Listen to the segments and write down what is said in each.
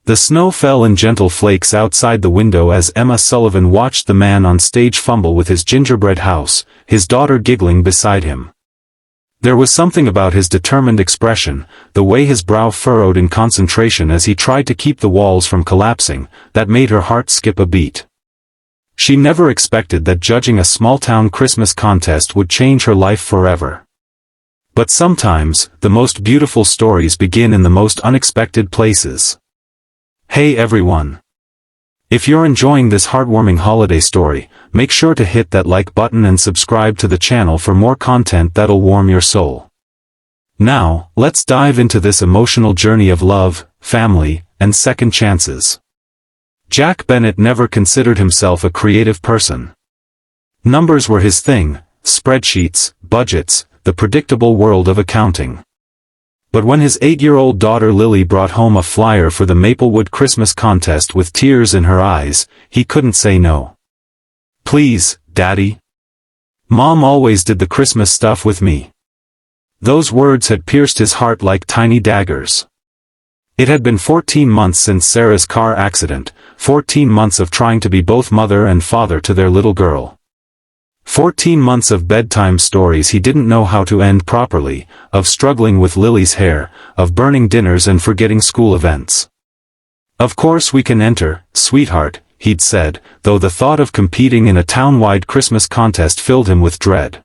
The snow fell in gentle flakes outside the window as Emma Sullivan watched the man on stage fumble with his gingerbread house, his daughter giggling beside him. There was something about his determined expression, the way his brow furrowed in concentration as he tried to keep the walls from collapsing, that made her heart skip a beat. She never expected that judging a small-town Christmas contest would change her life forever. But sometimes, the most beautiful stories begin in the most unexpected places. Hey everyone! If you're enjoying this heartwarming holiday story, make sure to hit that like button and subscribe to the channel for more content that'll warm your soul. Now, let's dive into this emotional journey of love, family, and second chances. Jack Bennett never considered himself a creative person. Numbers were his thing, spreadsheets, budgets, the predictable world of accounting. But when his 8-year-old daughter Lily brought home a flyer for the Maplewood Christmas contest with tears in her eyes, he couldn't say no. "Please, Daddy. Mom always did the Christmas stuff with me." Those words had pierced his heart like tiny daggers. It had been 14 months since Sarah's car accident, 14 months of trying to be both mother and father to their little girl. 14 months of bedtime stories he didn't know how to end properly, of struggling with Lily's hair, of burning dinners and forgetting school events. "Of course we can enter, sweetheart," he'd said, though the thought of competing in a town-wide Christmas contest filled him with dread.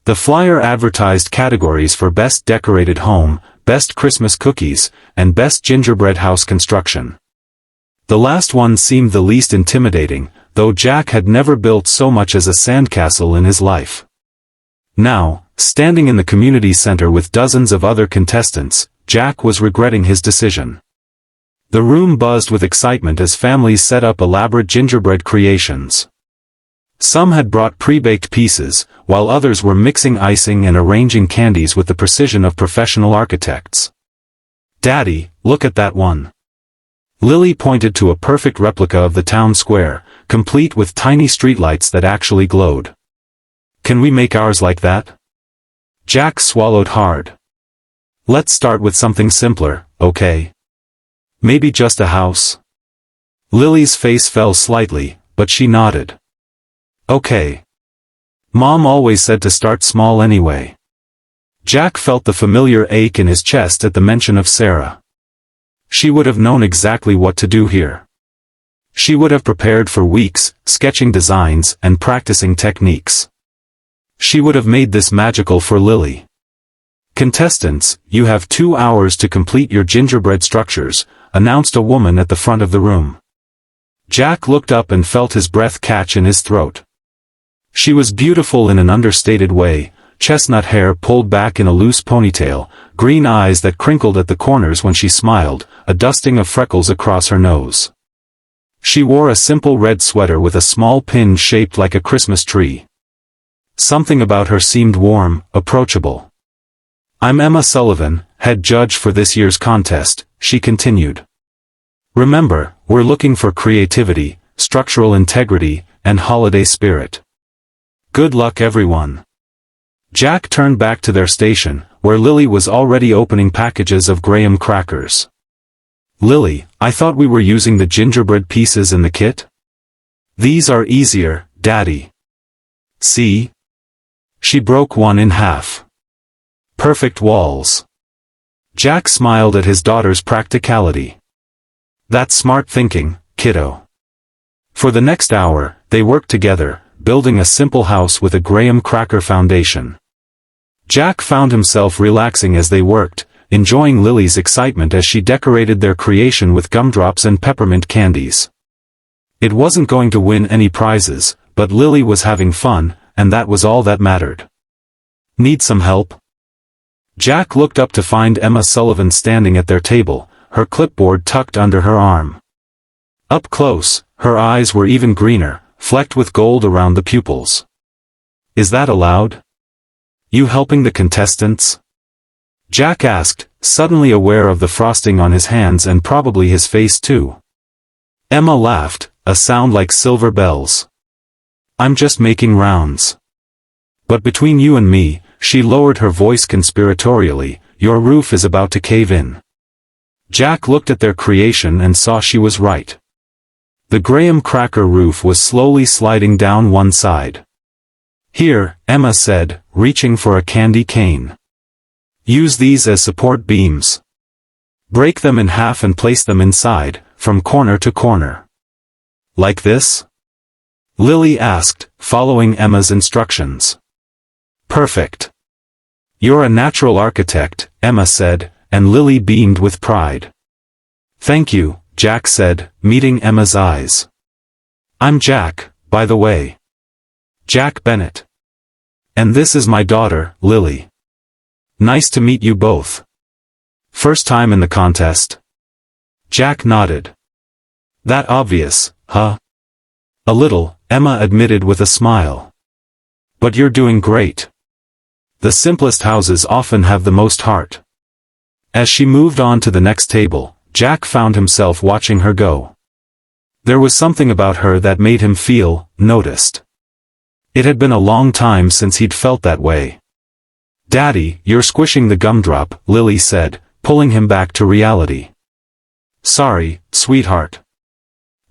The flyer advertised categories for Best Decorated Home, Best Christmas Cookies, and Best Gingerbread House Construction. The last one seemed the least intimidating, though Jack had never built so much as a sandcastle in his life. Now, standing in the community center with dozens of other contestants, Jack was regretting his decision. The room buzzed with excitement as families set up elaborate gingerbread creations. Some had brought pre-baked pieces, while others were mixing icing and arranging candies with the precision of professional architects. "Daddy, look at that one." Lily pointed to a perfect replica of the town square, complete with tiny streetlights that actually glowed. "Can we make ours like that?" Jack swallowed hard. "Let's start with something simpler, okay? Maybe just a house?" Lily's face fell slightly, but she nodded. "Okay. Mom always said to start small anyway." Jack felt the familiar ache in his chest at the mention of Sarah. She would have known exactly what to do here. She would have prepared for weeks, sketching designs and practicing techniques. She would have made this magical for Lily. "Contestants, you have 2 hours to complete your gingerbread structures," announced a woman at the front of the room. Jack looked up and felt his breath catch in his throat. She was beautiful in an understated way, chestnut hair pulled back in a loose ponytail, green eyes that crinkled at the corners when she smiled, a dusting of freckles across her nose. She wore a simple red sweater with a small pin shaped like a Christmas tree. Something about her seemed warm, approachable. "I'm Emma Sullivan, head judge for this year's contest," she continued. "Remember, we're looking for creativity, structural integrity, and holiday spirit. Good luck everyone." Jack turned back to their station, where Lily was already opening packages of graham crackers. "Lily, I thought we were using the gingerbread pieces in the kit?" "These are easier, Daddy. See? She broke one in half. Perfect walls." Jack smiled at his daughter's practicality. "That's smart thinking, kiddo." For the next hour, they worked together, building a simple house with a graham cracker foundation. Jack found himself relaxing as they worked, enjoying Lily's excitement as she decorated their creation with gumdrops and peppermint candies. It wasn't going to win any prizes, but Lily was having fun, and that was all that mattered. "Need some help?" Jack looked up to find Emma Sullivan standing at their table, her clipboard tucked under her arm. Up close, her eyes were even greener, flecked with gold around the pupils. "Is that allowed? You helping the contestants?" Jack asked, suddenly aware of the frosting on his hands and probably his face too. Emma laughed, a sound like silver bells. "I'm just making rounds. But between you and me," she lowered her voice conspiratorially, "your roof is about to cave in." Jack looked at their creation and saw she was right. The graham cracker roof was slowly sliding down one side. "Here," Emma said, reaching for a candy cane. "Use these as support beams. Break them in half and place them inside, from corner to corner." "Like this?" Lily asked, following Emma's instructions. "Perfect. You're a natural architect," Emma said, and Lily beamed with pride. "Thank you," Jack said, meeting Emma's eyes. "I'm Jack, by the way. Jack Bennett. And this is my daughter, Lily. Nice to meet you both. First time in the contest?" Jack nodded. "That obvious, huh?" "A little," Emma admitted with a smile. "But you're doing great. The simplest houses often have the most heart." As she moved on to the next table, Jack found himself watching her go. There was something about her that made him feel noticed. It had been a long time since he'd felt that way. "Daddy, you're squishing the gumdrop," Lily said, pulling him back to reality. "Sorry, sweetheart."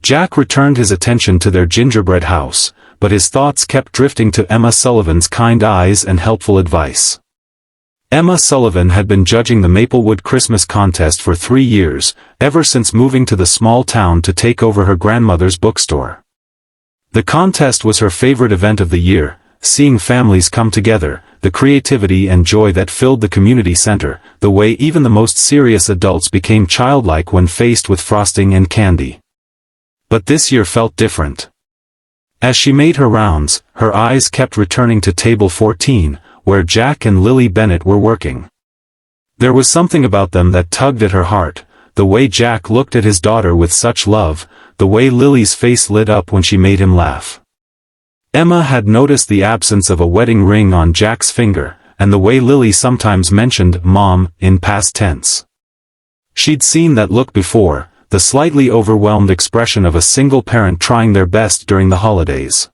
Jack returned his attention to their gingerbread house, but his thoughts kept drifting to Emma Sullivan's kind eyes and helpful advice. Emma Sullivan had been judging the Maplewood Christmas contest for 3 years, ever since moving to the small town to take over her grandmother's bookstore. The contest was her favorite event of the year, seeing families come together, the creativity and joy that filled the community center, the way even the most serious adults became childlike when faced with frosting and candy. But this year felt different. As she made her rounds, her eyes kept returning to table 14, where Jack and Lily Bennett were working. There was something about them that tugged at her heart, the way Jack looked at his daughter with such love, the way Lily's face lit up when she made him laugh. Emma had noticed the absence of a wedding ring on Jack's finger, and the way Lily sometimes mentioned "Mom" in past tense. She'd seen that look before, the slightly overwhelmed expression of a single parent trying their best during the holidays.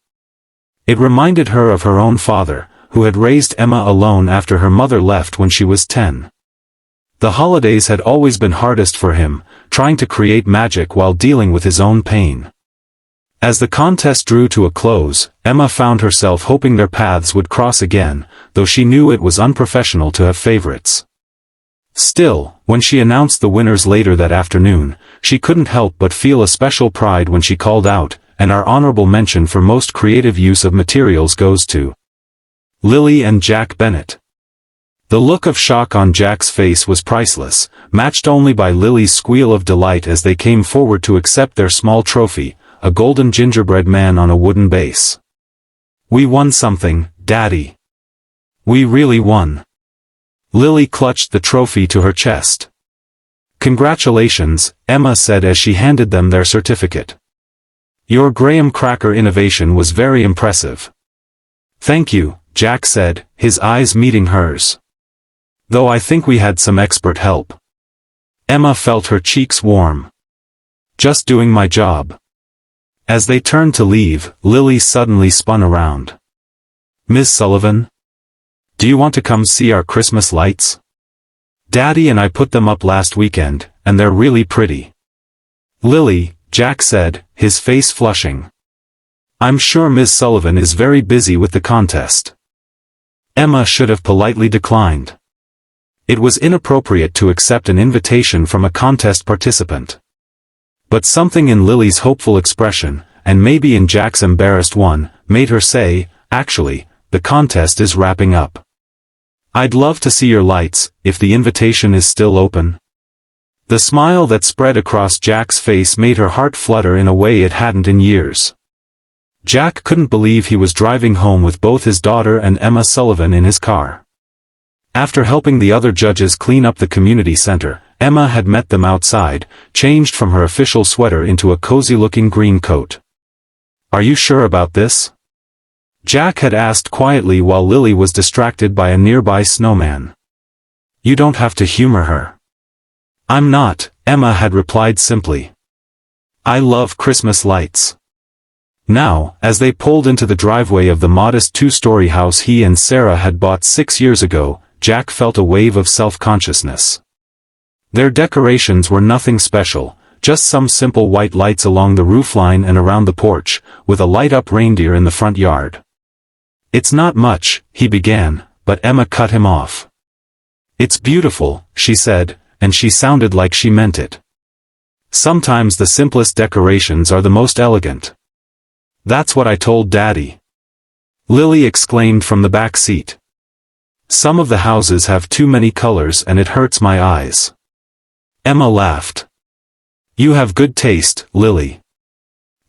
It reminded her of her own father, who had raised Emma alone after her mother left when she was 10. The holidays had always been hardest for him, trying to create magic while dealing with his own pain. As the contest drew to a close, Emma found herself hoping their paths would cross again, though she knew it was unprofessional to have favorites. Still, when she announced the winners later that afternoon, she couldn't help but feel a special pride when she called out, "And our honorable mention for most creative use of materials goes to Lily and Jack Bennett." The look of shock on Jack's face was priceless, matched only by Lily's squeal of delight as they came forward to accept their small trophy, a golden gingerbread man on a wooden base. "We won something, Daddy. We really won." Lily clutched the trophy to her chest. "Congratulations," Emma said as she handed them their certificate. "Your graham cracker innovation was very impressive." "Thank you," Jack said, his eyes meeting hers. "Though I think we had some expert help." Emma felt her cheeks warm. "Just doing my job." As they turned to leave, Lily suddenly spun around. "Miss Sullivan? Do you want to come see our Christmas lights? Daddy and I put them up last weekend, and they're really pretty." "Lily," Jack said, his face flushing. "I'm sure Miss Sullivan is very busy with the contest." Emma should have politely declined. It was inappropriate to accept an invitation from a contest participant. But something in Lily's hopeful expression, and maybe in Jack's embarrassed one, made her say, "Actually, the contest is wrapping up. I'd love to see your lights, if the invitation is still open." The smile that spread across Jack's face made her heart flutter in a way it hadn't in years. Jack couldn't believe he was driving home with both his daughter and Emma Sullivan in his car. After helping the other judges clean up the community center, Emma had met them outside, changed from her official sweater into a cozy-looking green coat. "Are you sure about this?" Jack had asked quietly while Lily was distracted by a nearby snowman. "You don't have to humor her." "I'm not," Emma had replied simply. "I love Christmas lights." Now, as they pulled into the driveway of the modest 2-story house he and Sarah had bought 6 years ago, Jack felt a wave of self-consciousness. Their decorations were nothing special, just some simple white lights along the roofline and around the porch, with a light-up reindeer in the front yard. "It's not much," he began, but Emma cut him off. "It's beautiful," she said, and she sounded like she meant it. "Sometimes the simplest decorations are the most elegant." "That's what I told Daddy," Lily exclaimed from the back seat. "Some of the houses have too many colors and it hurts my eyes." Emma laughed. "You have good taste, Lily."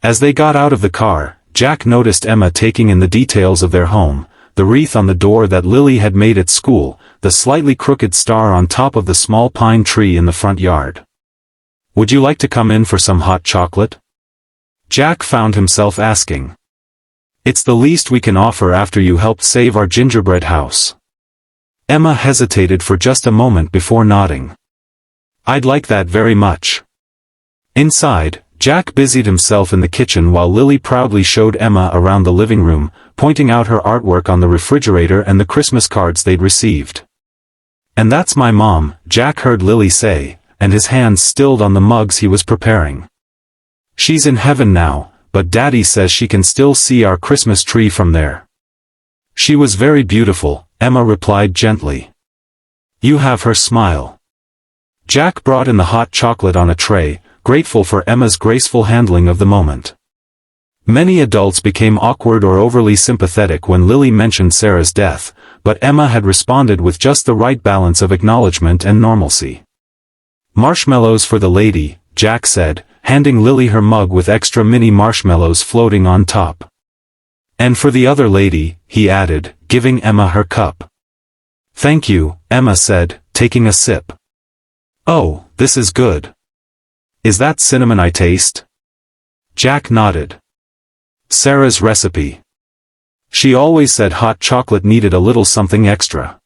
As they got out of the car, Jack noticed Emma taking in the details of their home, the wreath on the door that Lily had made at school, the slightly crooked star on top of the small pine tree in the front yard. "Would you like to come in for some hot chocolate?" Jack found himself asking. "It's the least we can offer after you helped save our gingerbread house." Emma hesitated for just a moment before nodding. "I'd like that very much." Inside, Jack busied himself in the kitchen while Lily proudly showed Emma around the living room, pointing out her artwork on the refrigerator and the Christmas cards they'd received. "And that's my mom," Jack heard Lily say, and his hands stilled on the mugs he was preparing. "She's in heaven now, but Daddy says she can still see our Christmas tree from there." "She was very beautiful," Emma replied gently. "You have her smile." Jack brought in the hot chocolate on a tray, grateful for Emma's graceful handling of the moment. Many adults became awkward or overly sympathetic when Lily mentioned Sarah's death, but Emma had responded with just the right balance of acknowledgement and normalcy. "Marshmallows for the lady," Jack said, handing Lily her mug with extra mini marshmallows floating on top. "And for the other lady," he added, giving Emma her cup. "Thank you," Emma said, taking a sip. "Oh, this is good. Is that cinnamon I taste?" Jack nodded. "Sarah's recipe. She always said hot chocolate needed a little something extra."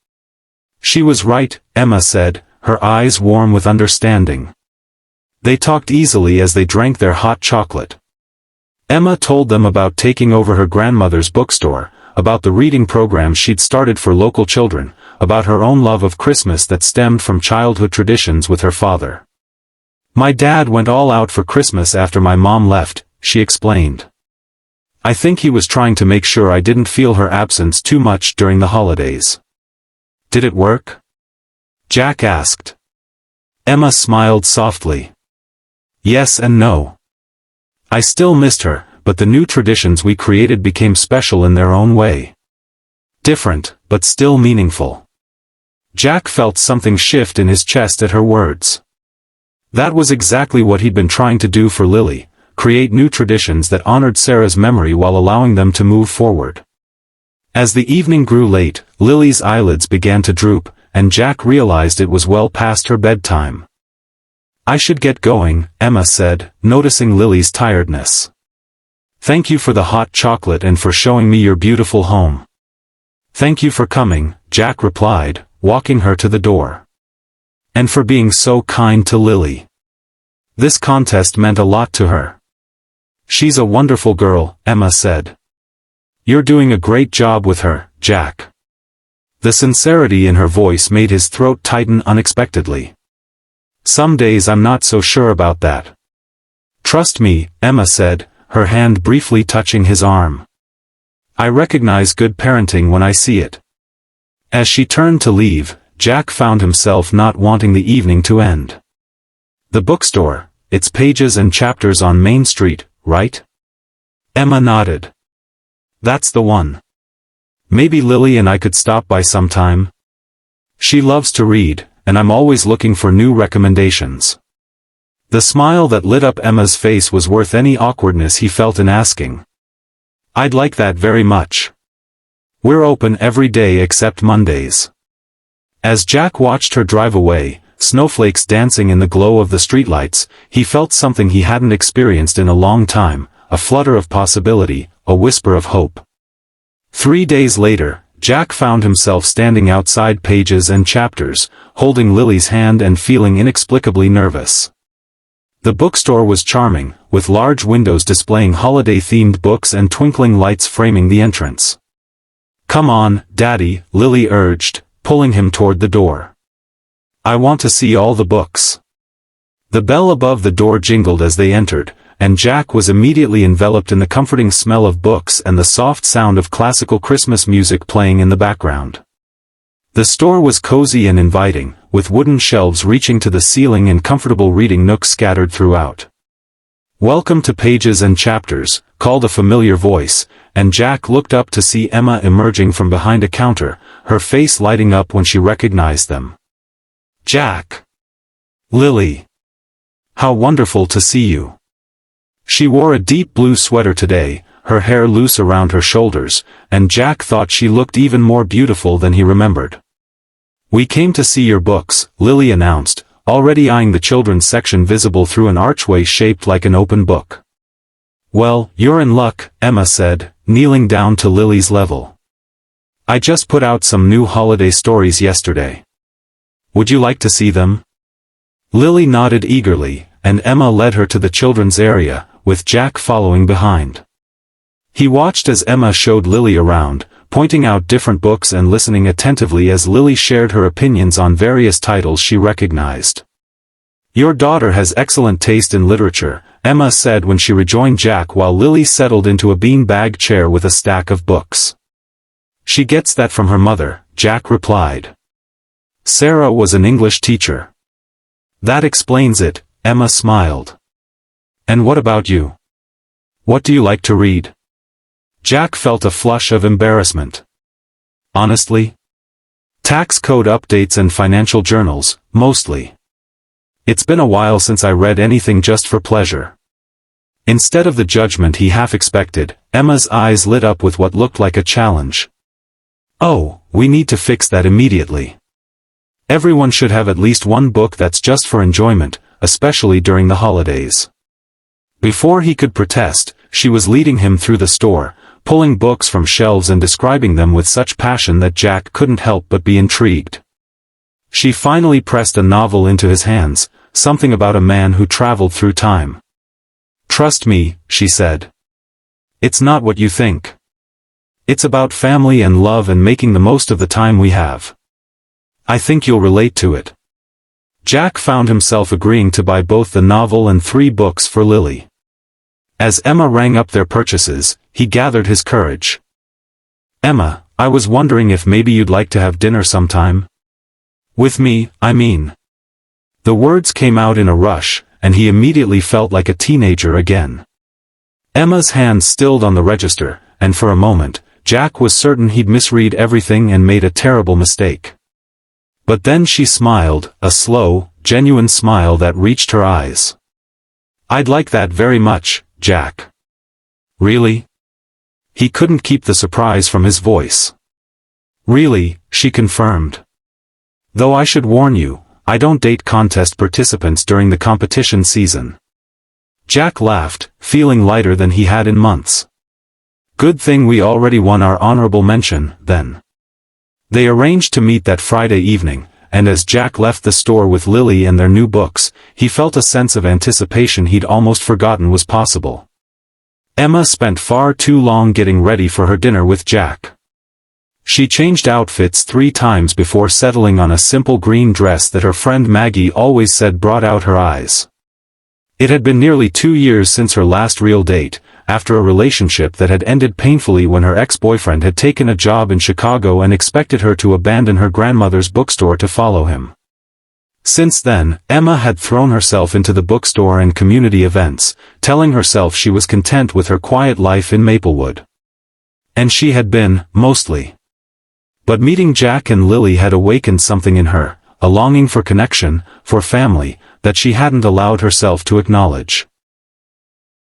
"She was right," Emma said, her eyes warm with understanding. They talked easily as they drank their hot chocolate. Emma told them about taking over her grandmother's bookstore, about the reading program she'd started for local children, about her own love of Christmas that stemmed from childhood traditions with her father. "My dad went all out for Christmas after my mom left," she explained. "I think he was trying to make sure I didn't feel her absence too much during the holidays." "Did it work?" Jack asked. Emma smiled softly. "Yes and no. I still missed her, but the new traditions we created became special in their own way. Different, but still meaningful." Jack felt something shift in his chest at her words. That was exactly what he'd been trying to do for Lily, create new traditions that honored Sarah's memory while allowing them to move forward. As the evening grew late, Lily's eyelids began to droop, and Jack realized it was well past her bedtime. "I should get going," Emma said, noticing Lily's tiredness. "Thank you for the hot chocolate and for showing me your beautiful home." "Thank you for coming," Jack replied, walking her to the door. "And for being so kind to Lily. This contest meant a lot to her." "She's a wonderful girl," Emma said. "You're doing a great job with her, Jack." The sincerity in her voice made his throat tighten unexpectedly. "Some days I'm not so sure about that." "Trust me," Emma said, her hand briefly touching his arm. "I recognize good parenting when I see it." As she turned to leave, Jack found himself not wanting the evening to end. "The bookstore, its pages and chapters on Main Street, right?" Emma nodded. "That's the one. Maybe Lily and I could stop by sometime. She loves to read, and I'm always looking for new recommendations." The smile that lit up Emma's face was worth any awkwardness he felt in asking. "I'd like that very much. We're open every day except Mondays." As Jack watched her drive away, snowflakes dancing in the glow of the streetlights, he felt something he hadn't experienced in a long time, a flutter of possibility, a whisper of hope. 3 days later, Jack found himself standing outside Pages and Chapters, holding Lily's hand and feeling inexplicably nervous. The bookstore was charming, with large windows displaying holiday-themed books and twinkling lights framing the entrance. "Come on, Daddy," Lily urged, pulling him toward the door. I want to see all the books." The bell above the door jingled as they entered, and Jack was immediately enveloped in the comforting smell of books and the soft sound of classical Christmas music playing in the background. The store was cozy and inviting, with wooden shelves reaching to the ceiling and comfortable reading nooks scattered throughout. "Welcome to Pages and Chapters," called a familiar voice, and Jack looked up to see Emma emerging from behind a counter, her face lighting up when she recognized them. "Jack! Lily! How wonderful to see you!" She wore a deep blue sweater today, her hair loose around her shoulders, and Jack thought she looked even more beautiful than he remembered. "We came to see your books," Lily announced, already eyeing the children's section visible through an archway shaped like an open book. "Well, you're in luck," Emma said, kneeling down to Lily's level. "I just put out some new holiday stories yesterday. Would you like to see them?" Lily nodded eagerly, and Emma led her to the children's area, with Jack following behind. He watched as Emma showed Lily around, pointing out different books and listening attentively as Lily shared her opinions on various titles she recognized. "Your daughter has excellent taste in literature," Emma said when she rejoined Jack while Lily settled into a bean-bag chair with a stack of books. "She gets that from her mother," Jack replied. "Sarah was an English teacher." "That explains it," Emma smiled. "And what about you? What do you like to read?" Jack felt a flush of embarrassment. "Honestly? Tax code updates and financial journals, mostly. It's been a while since I read anything just for pleasure." Instead of the judgment he half expected, Emma's eyes lit up with what looked like a challenge. "Oh, we need to fix that immediately. Everyone should have at least one book that's just for enjoyment, especially during the holidays." Before he could protest, she was leading him through the store, pulling books from shelves and describing them with such passion that Jack couldn't help but be intrigued. She finally pressed a novel into his hands, something about a man who traveled through time. "Trust me," she said. "It's not what you think. It's about family and love and making the most of the time we have. I think you'll relate to it." Jack found himself agreeing to buy both the novel and 3 books for Lily. As Emma rang up their purchases, he gathered his courage. "Emma, I was wondering if maybe you'd like to have dinner sometime? With me, I mean." The words came out in a rush, and he immediately felt like a teenager again. Emma's hand stilled on the register, and for a moment, Jack was certain he'd misread everything and made a terrible mistake. But then she smiled, a slow, genuine smile that reached her eyes. "I'd like that very much, Jack." "Really?" He couldn't keep the surprise from his voice. "Really," she confirmed. "Though I should warn you, I don't date contest participants during the competition season." Jack laughed, feeling lighter than he had in months. "Good thing we already won our honorable mention, then." They arranged to meet that Friday evening, and as Jack left the store with Lily and their new books, he felt a sense of anticipation he'd almost forgotten was possible. Emma spent far too long getting ready for her dinner with Jack. She changed outfits 3 times before settling on a simple green dress that her friend Maggie always said brought out her eyes. It had been nearly 2 years since her last real date, after a relationship that had ended painfully when her ex-boyfriend had taken a job in Chicago and expected her to abandon her grandmother's bookstore to follow him. Since then, Emma had thrown herself into the bookstore and community events, telling herself she was content with her quiet life in Maplewood. And she had been, mostly. But meeting Jack and Lily had awakened something in her, a longing for connection, for family, that she hadn't allowed herself to acknowledge.